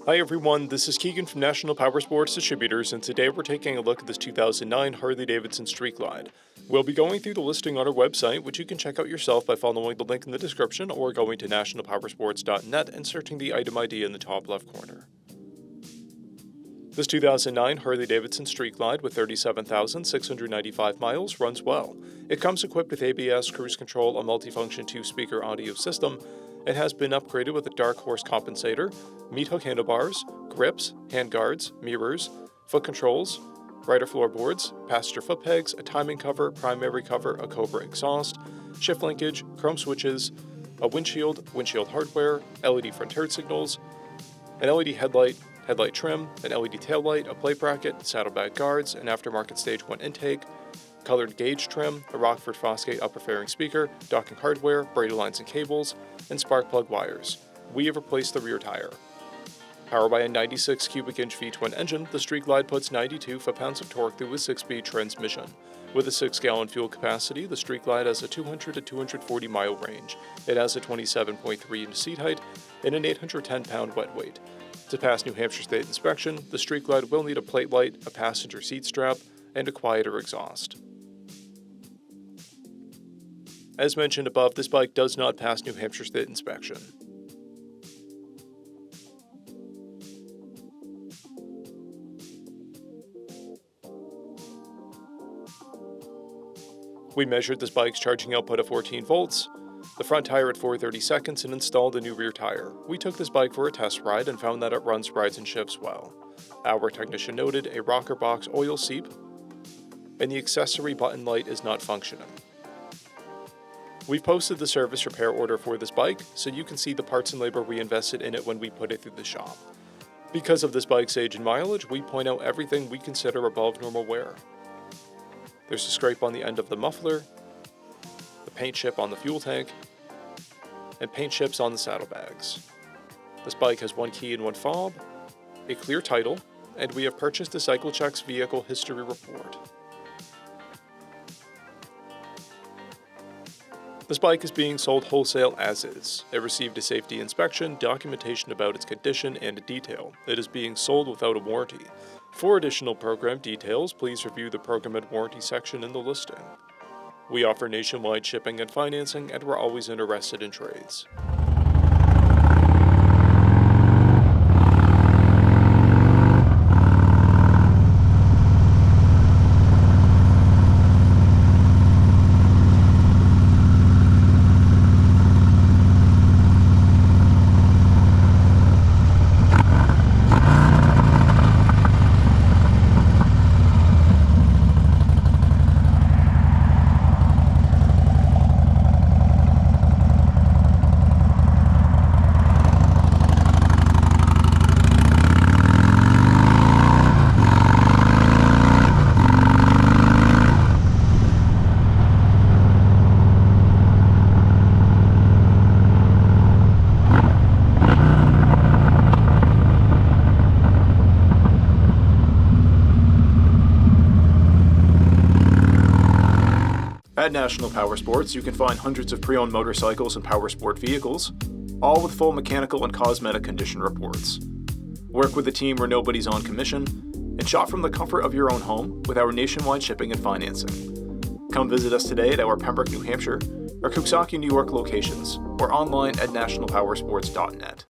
Hi everyone, this is Keegan from National Powersports Distributors, and today we're taking a look at this 2009 Harley Davidson Street Glide. We'll be going through the listing on our website, which you can check out yourself by following the link in the description or going to nationalpowersports.net and searching the item ID in the top left corner. This 2009 Harley Davidson Street Glide with 37,695 miles runs well. It comes equipped with ABS, cruise control, a multifunction 2-speaker audio system. It has been upgraded with a dark horse compensator, meat hook handlebars, grips, handguards, mirrors, foot controls, rider floorboards, passenger foot pegs, a timing cover, primary cover, a Cobra exhaust, shift linkage, chrome switches, a windshield hardware, LED front turn signals, an LED headlight trim, an LED taillight, a plate bracket, saddlebag guards, an aftermarket Stage 1 intake, colored gauge trim, a Rockford Fosgate upper fairing speaker, docking hardware, braided lines and cables, and spark plug wires. We have replaced the rear tire. Powered by a 96 cubic inch V-twin engine, the Street Glide puts 92 foot-pounds of torque through a 6-speed transmission. With a 6-gallon fuel capacity, the Street Glide has a 200 to 240 mile range. It has a 27.3 inch seat height and an 810-pound wet weight. To pass New Hampshire State inspection, the Street Glide will need a plate light, a passenger seat strap, and a quieter exhaust. As mentioned above, this bike does not pass New Hampshire State inspection. We measured this bike's charging output at 14 volts, the front tire at 4/30 seconds, and installed a new rear tire. We took this bike for a test ride and found that it runs, rides, and shifts well. Our technician noted a rocker box oil seep, and the accessory button light is not functioning. We've posted the service repair order for this bike, so you can see the parts and labor we invested in it when we put it through the shop. Because of this bike's age and mileage, we point out everything we consider above normal wear. There's a scrape on the end of the muffler, the paint chip on the fuel tank, and paint chips on the saddlebags. This bike has 1 key and 1 fob, a clear title, and we have purchased the CycleCheck's vehicle history report. This bike is being sold wholesale as is. It received a safety inspection, documentation about its condition, and a detail. It is being sold without a warranty. For additional program details, please review the program and warranty section in the listing. We offer nationwide shipping and financing, and we're always interested in trades. At National Powersports, you can find hundreds of pre-owned motorcycles and powersport vehicles, all with full mechanical and cosmetic condition reports. Work with a team where nobody's on commission, and shop from the comfort of your own home with our nationwide shipping and financing. Come visit us today at our Pembroke, New Hampshire, or Coxsackie, New York locations, or online at nationalpowersports.net.